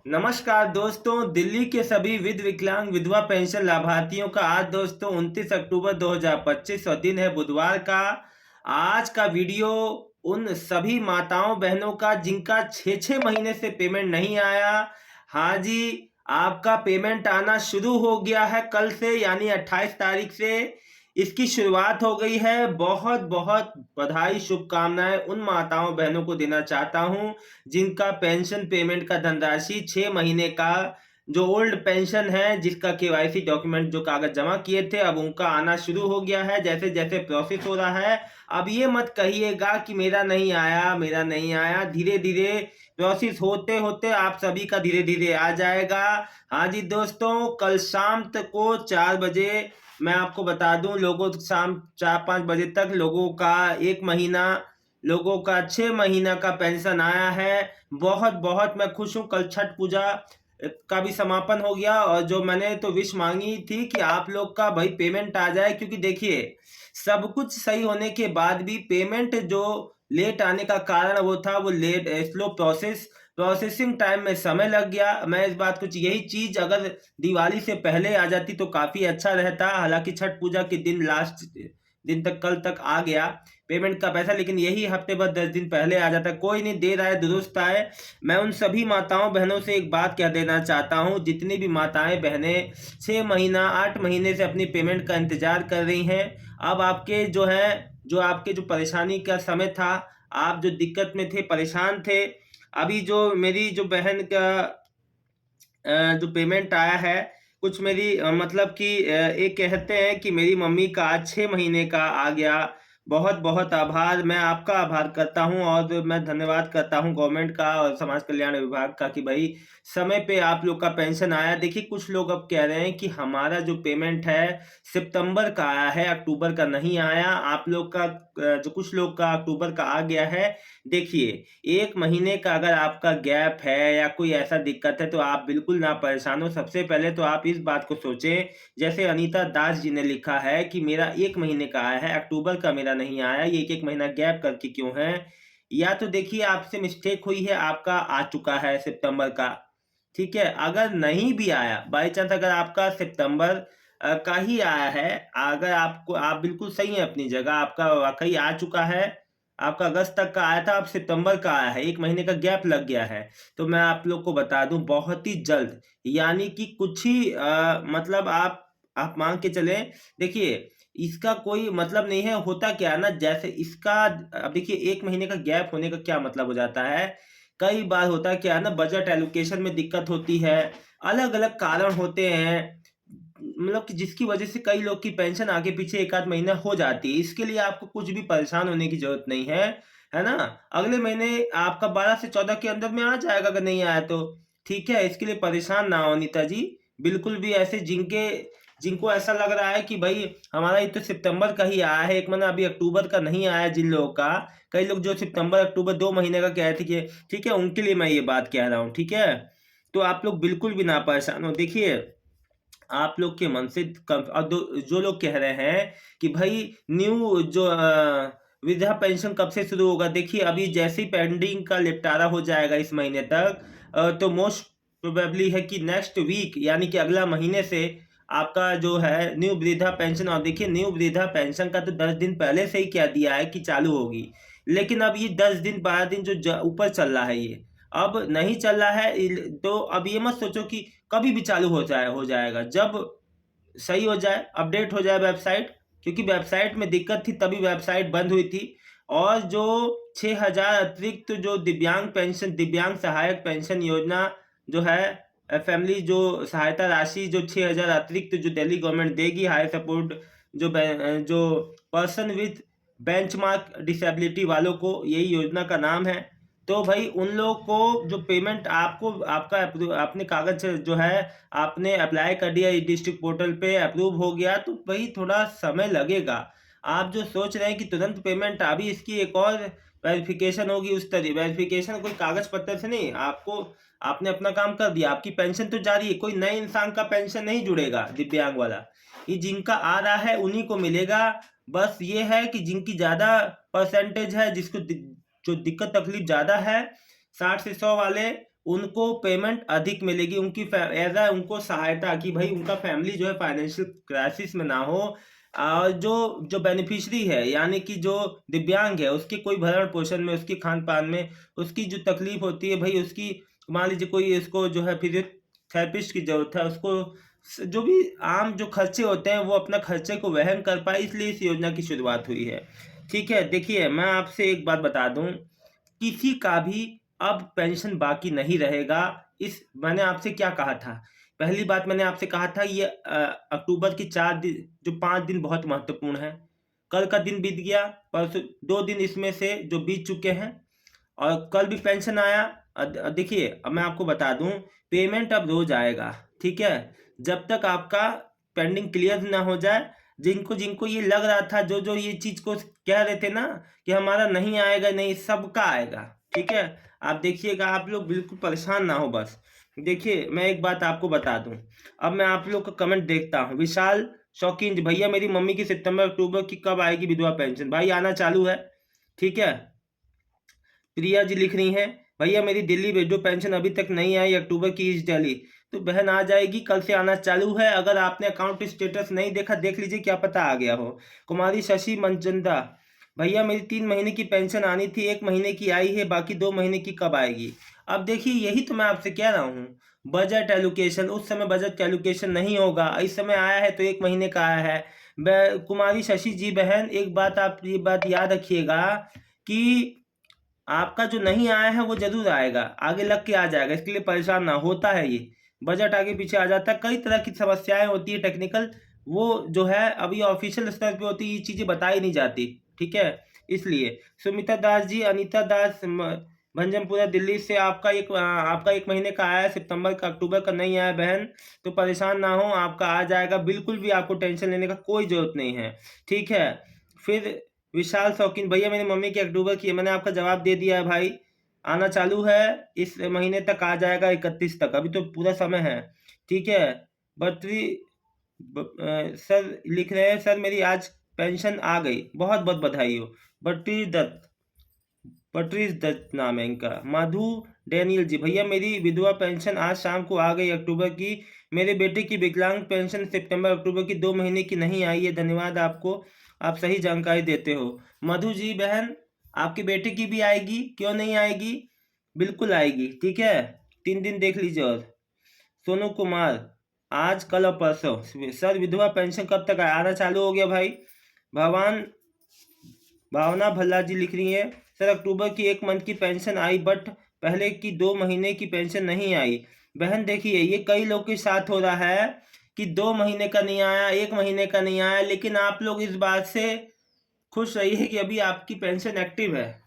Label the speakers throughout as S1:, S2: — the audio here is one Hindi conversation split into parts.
S1: नमस्कार दोस्तों, दिल्ली के सभी विकलांग विधवा पेंशन लाभार्थियों का आज दोस्तों 29 अक्टूबर 2025 और दिन है बुधवार का। आज का वीडियो उन सभी माताओं बहनों का जिनका 6-6 महीने से पेमेंट नहीं आया। हाँ जी, आपका पेमेंट आना शुरू हो गया है कल से, यानी 28 तारीख से इसकी शुरुआत हो गई है। बहुत बहुत बधाई, शुभकामनाएं उन माताओं बहनों को देना चाहता हूं जिनका पेंशन पेमेंट का धनराशि 6 महीने का जो ओल्ड पेंशन है, जिसका केवाईसी डॉक्यूमेंट जो कागज जमा किए थे, अब उनका आना शुरू हो गया है। जैसे जैसे प्रोसेस हो रहा है, अब ये मत कहिएगा कि मेरा नहीं आया, मेरा नहीं आया। धीरे धीरे प्रोसेस होते होते आप सभी का धीरे धीरे आ जाएगा। हाँ जी दोस्तों, कल शाम तक को 4 बजे मैं आपको बता दूं, लोगों शाम 4-5 बजे तक लोगों का 1 महीना, लोगों का 6 महीना का पेंशन आया है। बहुत बहुत मैं खुश हूँ। कल छठ पूजा का भी समापन हो गया और जो मैंने तो विश मांगी थी कि आप लोग का भाई पेमेंट आ जाए, क्योंकि देखिए सब कुछ सही होने के बाद भी पेमेंट जो लेट आने का कारण वो था, वो लेट स्लो प्रोसेसिंग टाइम में समय लग गया। मैं इस बात कुछ यही चीज अगर दिवाली से पहले आ जाती तो काफी अच्छा रहता। हालांकि छठ पूजा के दिन लास्ट दिन तक, कल तक आ गया पेमेंट का पैसा, लेकिन यही हफ्ते भर 10 दिन पहले आ जाता। कोई नहीं, देर आए दुरुस्त आए। मैं उन सभी माताओं बहनों से एक बात कह देना चाहता हूं, जितनी भी माताएं बहनें 6 महीना 8 महीने से अपनी पेमेंट का इंतजार कर रही हैं, अब आपके जो है, जो आपके जो परेशानी का समय था, आप जो दिक्कत में थे, परेशान थे, अभी जो मेरी जो बहन का जो पेमेंट आया है, कुछ मेरी मतलब कि एक कहते हैं कि मेरी मम्मी का आज 6 महीने का आ गया। बहुत-बहुत आभार, मैं आपका आभार करता हूँ और मैं धन्यवाद करता हूँ गवर्नमेंट का और समाज कल्याण विभाग का कि भई समय पे आप लोग का पेंशन आया। देखिए कुछ लोग अब कह रहे हैं कि हमारा जो पेमेंट है सितंबर का आया है, अक्टूबर का नहीं आया। आप लोग का जो कुछ लोग का अक्टूबर का आ गया है। देखिए 1 महीने का अगर आपका गैप है या कोई ऐसा दिक्कत है तो आप बिल्कुल ना परेशान हो। सबसे पहले तो आप इस बात को सोचें, जैसे अनीता दास जी ने लिखा है कि मेरा 1 महीने का आया है, अक्टूबर का मेरा नहीं आया, ये 1-1 महीना गैप करके क्यों है? या तो देखिए आपसे मिस्टेक हुई है, आपका आ चुका है सितंबर का, ठीक है? अगर नहीं भी आया, बाय चांस अगर आपका सितंबर का ही आया है, अगर आपको, आप बिल्कुल सही हैं अपनी जगह, आपका वाक़ई आ चुका है, आपका अगस्त तक का आया था, अब सितंबर का आया है, 1 महीने का गैप लग गया है। तो मैं आप लोग को बता दूँ बहुत ही जल्द, यानी कि कुछ ही मतलब आप मान के चलें, देखिए इसका कोई मतलब नहीं है। होता क्या है ना, जैसे इसका अब देखिए 1 महीने का गैप होने का क्या मतलब हो जाता है, कई बार होता क्या है ना, बजट एलोकेशन में दिक्कत होती है, अलग-अलग कारण होते हैं, मतलब कि जिसकी वजह से कई लोग की पेंशन आगे पीछे 1 आध महीना हो जाती है। इसके लिए आपको कुछ भी परेशान होने की ज़रूरत नहीं है ना? अगले महीने आपका 12 से 14 के अंदर में आ जाएगा अगर नहीं आया तो, ठीक है? इसके लिए परेशान ना हो अनीता जी, बिल्कुल भी ऐसे जिनको ऐसा लग रहा है कि भई हमारा ये तो सितंबर का ही आया है, 1 महीना अभी अक्टूबर का नहीं आया जिन लोगों का, कई लोग जो सितंबर, अक्टूबर 2 महीने का कह रहे थे कि ठीक है, उनके लिए मैं ये बात कह रहा हूँ, ठीक है? तो आप लोग बिल्कुल भी ना परेशान हो। देखिए आप लोग के मन से कम, और जो लोग कह रहे हैं कि भाई न्यू जो वृद्धा पेंशन कब से शुरू होगा, देखिए अभी जैसे ही पेंडिंग का निपटारा हो जाएगा इस महीने तक, तो मोस्ट प्रोबेबली है कि नेक्स्ट वीक, यानी कि अगला महीने से आपका जो है न्यू वृद्धा पेंशन, और देखिए न्यू वृद्धा पेंशन का तो 10 दिन पहले से ही कह दिया है कि चालू होगी, लेकिन अब ये 10 दिन 12 दिन जो ऊपर चल रहा है, ये अब नहीं चल रहा है। तो अब ये मत सोचो कि कभी भी चालू हो जाएगा, जब सही हो जाए, अपडेट हो जाए वेबसाइट, क्योंकि वेबसाइट में दिक्कत थी तभी वेबसाइट बंद हुई थी। और जो 6,000 अतिरिक्त जो दिव्यांग सहायक पेंशन योजना जो है, फैमिली जो सहायता राशि जो 6,000 अतिरिक्त जो दिल्ली गवर्नमेंट देगी, हाई सपोर्ट जो पर्सन विथ बेंचमार्क डिसेबिलिटी वालों को, यही योजना का नाम है। तो भाई उन लोगों को जो पेमेंट आपको, आपका आपने कागज जो है आपने अप्लाई कर दिया, डिस्ट्रिक्ट पोर्टल पे अप्रूव हो गया, तो भाई थोड़ा समय लगेगा। आप जो सोच रहे हैं कि तुरंत पेमेंट, अभी इसकी एक और वेरिफिकेशन होगी, उस तरह वेरिफिकेशन कोई कागज पत्र से नहीं, आपको, आपने अपना काम कर दिया, आपकी पेंशन तो जारी है, कोई नए इंसान का पेंशन नहीं जुड़ेगा दिव्यांग वाला, ये जिनका आ रहा है उन्हीं को मिलेगा। बस ये है कि जिनकी ज़्यादा परसेंटेज है, जिसको जो दिक्कत तकलीफ ज़्यादा है, 60 से 100 वाले, उनको पेमेंट अधिक मिलेगी, उनकी एज आ उनको सहायता कि भाई उनका फैमिली जो है फाइनेंशियल क्राइसिस में ना हो। और जो जो बेनिफिशरी है यानी कि जो दिव्यांग है उसके कोई भरण पोषण में, उसकी खान पान में, उसकी जो तकलीफ होती है भाई, उसकी मान लीजिए कोई इसको जो है फिजियोथेरेपिस्ट की ज़रूरत है, उसको जो भी आम जो खर्चे होते हैं वो अपना खर्चे को वहन कर पाए, इसलिए इस योजना की शुरुआत हुई है। ठीक है, देखिए मैं आपसे एक बात बता दूं, किसी का भी अब पेंशन बाकी नहीं रहेगा। इस मैंने आपसे क्या कहा था, पहली बात मैंने आपसे कहा था ये अक्टूबर की 4 दिन जो 5 दिन बहुत महत्वपूर्ण है। कल का दिन बीत गया, परसों 2 दिन इसमें से जो बीत चुके हैं, और कल भी पेंशन आया। देखिए अब मैं आपको बता दूं, पेमेंट अब रोज आएगा। ठीक है, जब तक आपका पेंडिंग क्लियर ना हो जाए, जिनको जिनको ये लग रहा था, जो जो ये चीज को कह रहे थे ना कि हमारा नहीं आएगा, नहीं, सबका आएगा। ठीक है, आप देखिएगा, आप लोग बिल्कुल परेशान ना हो। बस देखिए मैं एक बात आपको बता दूं, अब मैं आप लोग का कमेंट देखता हूं। विशाल शौकीन जी, भैया मेरी मम्मी की सितंबर अक्टूबर की कब आएगी विधवा पेंशन? भाई आना चालू है। ठीक है, प्रिया जी लिख रही हैं, भैया मेरी दिल्ली विडो पेंशन अभी तक नहीं आई, अक्टूबर की ईस्ट दिल्ली। तो बहन आ जाएगी, कल से आना चालू है। अगर आपने अकाउंट स्टेटस नहीं देखा, देख लीजिए, क्या पता आ गया हो। कुमारी शशि मंचंदा, भैया मेरी 3 महीने की पेंशन आनी थी, 1 महीने की आई है, बाकी 2 महीने की कब आएगी? अब देखिए यही तो मैं आपसे कह रहा हूँ, बजट एलोकेशन, उस समय बजट एलोकेशन नहीं होगा, इस समय आया है तो 1 महीने का आया है। कुमारी शशि जी बहन, एक बात आप ये बात याद रखिएगा कि आपका जो नहीं आया है वो जरूर आएगा, आगे लग के आ जाएगा, इसके लिए परेशान ना होता है। ये बजट आगे पीछे आ जाता है, कई तरह की समस्याएं होती है टेक्निकल, वो जो है अभी ऑफिशियल स्तर पे होती है, ये चीजें बताई नहीं जाती। ठीक है, इसलिए सुमिता दास जी, अनीता दास भंजमपुरा दिल्ली से, आपका 1 महीने का आया है सितंबर का, अक्टूबर का नहीं आया बहन, तो परेशान ना हो, आपका आ जाएगा, बिल्कुल भी आपको टेंशन लेने का कोई जरूरत नहीं है। ठीक है, फिर विशाल शौकीन, भैया मेरी मम्मी की अक्टूबर की है, मैंने आपका जवाब दे दिया है भाई, आना चालू है, इस महीने तक आ जाएगा, 31 तक, अभी तो पूरा समय है। ठीक है, बत्री सर लिख रहे हैं, सर मेरी आज पेंशन आ गई, बहुत बहुत बधाई हो। बट्रीज दत्त नाम है इनका। मधु डैनियल जी, भैया मेरी विधवा पेंशन आज शाम को आ गई, अक्टूबर की। मेरे बेटे की विकलांग पेंशन सितंबर अक्टूबर की 2 महीने की नहीं आई है, धन्यवाद आपको, आप सही जानकारी देते हो। मधु जी बहन, आपके बेटे की भी आएगी, क्यों नहीं आएगी, बिल्कुल आएगी। ठीक है, 3 दिन देख लीजिए। और सोनू कुमार, आज कल और परसों, सर विधवा पेंशन कब तक आना चालू हो गया भाई? भगवान भावना भल्ला जी लिख रही है, सर अक्टूबर की 1 मंथ की पेंशन आई, बट पहले की 2 महीने की पेंशन नहीं आई। बहन देखिए, ये कई लोग के साथ हो रहा है कि 2 महीने का नहीं आया, 1 महीने का नहीं आया, लेकिन आप लोग इस बात से खुश रहिए कि अभी आपकी पेंशन एक्टिव है।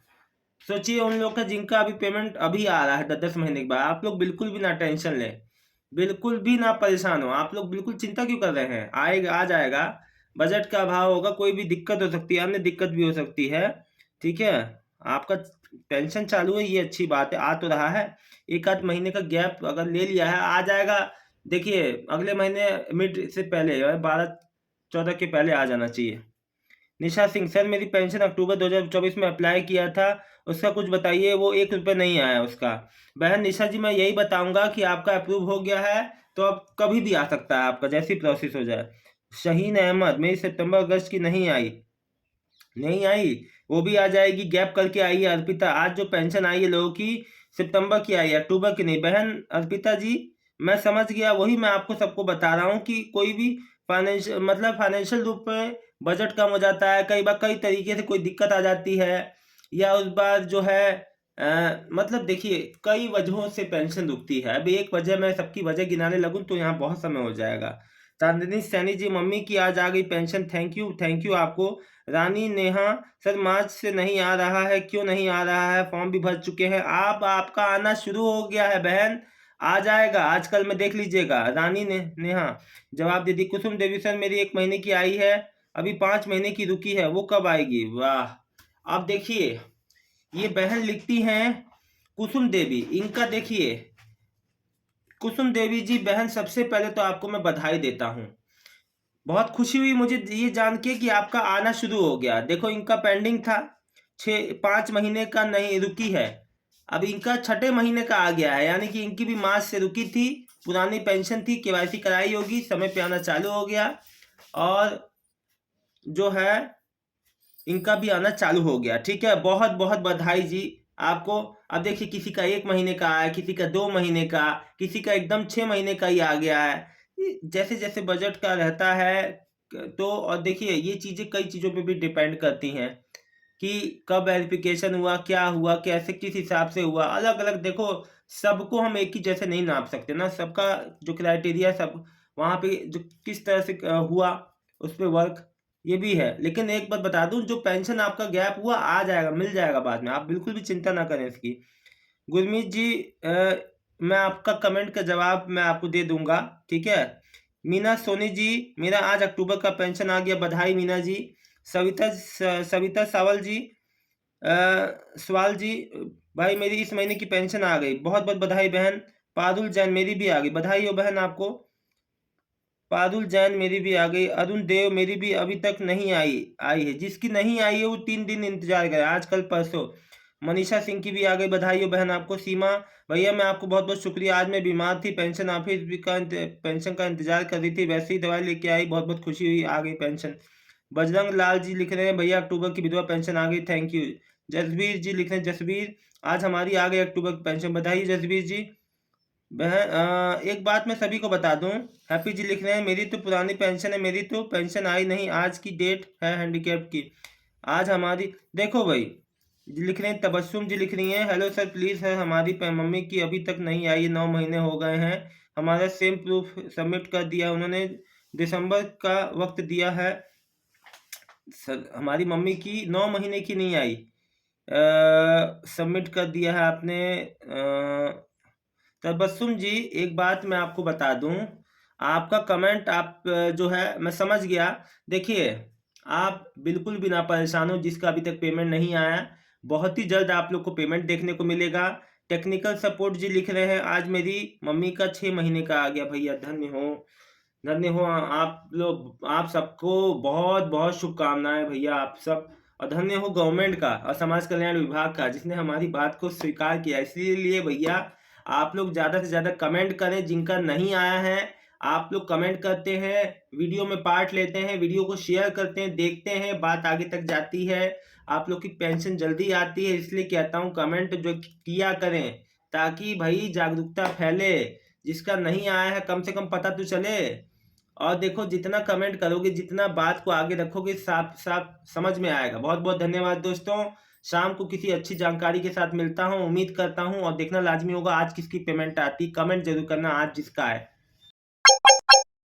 S1: सोचिए उन लोग का जिनका अभी पेमेंट अभी आ रहा है 10 महीने के बाद, आप लोग बिल्कुल भी ना टेंशन लें, बिल्कुल भी ना परेशान हो, आप लोग बिल्कुल चिंता क्यों कर रहे हैं, आएगा, आ जाएगा। बजट का अभाव होगा, कोई भी दिक्कत हो सकती है, अन्य दिक्कत भी हो सकती है। ठीक है, आपका पेंशन चालू है, ये अच्छी बात है, आ तो रहा है, 1 आध महीने का गैप अगर ले लिया है, आ जाएगा। देखिए अगले महीने मिड से पहले 12-14 के पहले आ जाना चाहिए। निशा सिंह, सर मेरी पेंशन अक्टूबर 2024 में अप्लाई किया था, उसका कुछ बताइए, वो 1 रुपये नहीं आया उसका। बहन निशा जी, मैं यही बताऊंगा कि आपका अप्रूव हो गया है, तो अब कभी भी आ सकता है आपका, जैसी प्रोसेस हो जाए। शहीन अहमद, मेरी सितंबर अगस्त की नहीं आई, नहीं आई, वो भी आ जाएगी, गैप करके आई है। अर्पिता, आज जो पेंशन आई है लोगों की, सितंबर की आई है, अक्टूबर की नहीं। बहन अर्पिता जी, मैं समझ गया, वही मैं आपको सबको बता रहा हूँ कि कोई भी फाइनेंशियल रूप में बजट कम हो जाता है, कई बार कई तरीके से कोई दिक्कत आ जाती है, या उस बार जो है देखिए कई वजहों से पेंशन रुकती है। अभी एक वजह, मैं सबकी वजह गिनाने लगूं तो यहाँ बहुत समय हो जाएगा। चांदनी सैनी जी, मम्मी की आज आ गई पेंशन, थैंक यू आपको। रानी नेहा, सर मार्च से नहीं आ रहा है, क्यों नहीं आ रहा है, फॉर्म भी भर चुके हैं। आपका आना शुरू हो गया है बहन, आ जाएगा, आजकल में देख लीजिएगा। रानी नेहा जवाब दे दी। कुसुम देवी, सर मेरी 1 महीने की आई है, अभी 5 महीने की रुकी है, वो कब आएगी? वाह, अब देखिए ये बहन लिखती हैं कुसुम देवी, इनका देखिए, कुसुम देवी जी बहन, सबसे पहले तो आपको मैं बधाई देता हूँ, बहुत खुशी हुई मुझे ये जान के कि आपका आना शुरू हो गया। देखो इनका पेंडिंग था, 5 महीने का नहीं रुकी है, अब इनका 6ठे महीने का आ गया है, यानी कि इनकी भी मार्च से रुकी थी, पुरानी पेंशन थी, केवाईसी कराई होगी, समय पे आना चालू हो गया और जो है इनका भी आना चालू हो गया। ठीक है, बहुत बहुत बधाई जी आपको। अब देखिए किसी का 1 महीने का आया, किसी का 2 महीने का, किसी का एकदम 6 महीने का ही आ गया है। जैसे जैसे बजट का रहता है तो और देखिए ये चीज़ें कई चीज़ों पे भी डिपेंड करती हैं कि कब वेरिफिकेशन हुआ, क्या हुआ, कैसे किस हिसाब से हुआ, अलग अलग। देखो सबको हम एक ही जैसे नहीं नाप सकते ना, सबका जो क्राइटेरिया सब वहाँ पे जो किस तरह से हुआ उस पर वर्क, ये भी है। लेकिन एक बात बता दूं, जो पेंशन आपका गैप हुआ आ जाएगा, मिल जाएगा बाद में, आप बिल्कुल भी चिंता ना करें इसकी। गुरमीत जी मैं आपका कमेंट का जवाब मैं आपको दे दूंगा, ठीक है। मीना सोनी जी, मेरा आज अक्टूबर का पेंशन आ गया, बधाई मीना जी। सविता सावल जी, सवाल जी, भाई मेरी इस महीने की पेंशन आ गई, बहुत बहुत बधाई बहन। पारुल जैन, मेरी भी आ गई, बधाई हो बहन आपको। पारुल जैन, मेरी भी आ गई। अरुण देव, मेरी भी अभी तक नहीं आई आई है, जिसकी नहीं आई है वो 3 दिन इंतजार करे, आज कल परसों। मनीषा सिंह की भी आ गई, बधाई हो बहन आपको। सीमा भैया मैं आपको बहुत बहुत शुक्रिया, आज मैं बीमार थी, पेंशन ऑफिस भी का पेंशन का इंतजार कर रही थी, वैसे ही दवाई लेके आई, बहुत बहुत खुशी हुई, आ गई पेंशन। बजरंग लाल जी लिख रहे हैं, भैया अक्टूबर की विधवा पेंशन आ गई, थैंक यू। जसबीर जी लिख रहे हैं, जसबीर आज हमारी आ गई अक्टूबर की पेंशन, बधाई जसबीर जी। बहन एक बात मैं सभी को बता दूं, हैप्पी जी लिख रहे हैं, मेरी तो पुरानी पेंशन है, मेरी तो पेंशन आई नहीं, आज की डेट है हैंडीकैप की, आज हमारी। देखो भाई जी लिख रहे हैं, तबस्सुम जी लिख रही हैं, हेलो सर प्लीज़ है, हमारी मम्मी की अभी तक नहीं आई, 9 महीने हो गए हैं, हमारा सेम प्रूफ सबमिट कर दिया उन्होंने, दिसंबर का वक्त दिया है सर, हमारी मम्मी की 9 महीने की नहीं आई, सबमिट कर दिया है आपने। तबस्सुम जी एक बात मैं आपको बता दूं, आपका कमेंट आप जो है मैं समझ गया। देखिए आप बिल्कुल भी ना परेशान हो, जिसका अभी तक पेमेंट नहीं आया, बहुत ही जल्द आप लोग को पेमेंट देखने को मिलेगा। टेक्निकल सपोर्ट जी लिख रहे हैं, आज मेरी मम्मी का 6 महीने का आ गया, भैया धन्य हो, धन्य हो आप लोग, आप सबको बहुत बहुत शुभकामनाएं भैया आप सब। और धन्य हो गवर्नमेंट का और समाज कल्याण विभाग का, जिसने हमारी बात को स्वीकार किया। इसीलिए भैया आप लोग ज़्यादा से ज़्यादा कमेंट करें, जिनका नहीं आया है आप लोग कमेंट करते हैं, वीडियो में पार्ट लेते हैं, वीडियो को शेयर करते हैं, देखते हैं, बात आगे तक जाती है, आप लोग की पेंशन जल्दी आती है। इसलिए कहता हूँ कमेंट जो किया करें, ताकि भाई जागरूकता फैले, जिसका नहीं आया है कम से कम पता तो चले। और देखो जितना कमेंट करोगे, जितना बात को आगे रखोगे, साफ साफ समझ में आएगा। बहुत बहुत धन्यवाद दोस्तों, शाम को किसी अच्छी जानकारी के साथ मिलता हूँ, उम्मीद करता हूँ। और देखना लाजमी होगा आज किसकी पेमेंट आती, कमेंट जरूर करना आज जिसका है।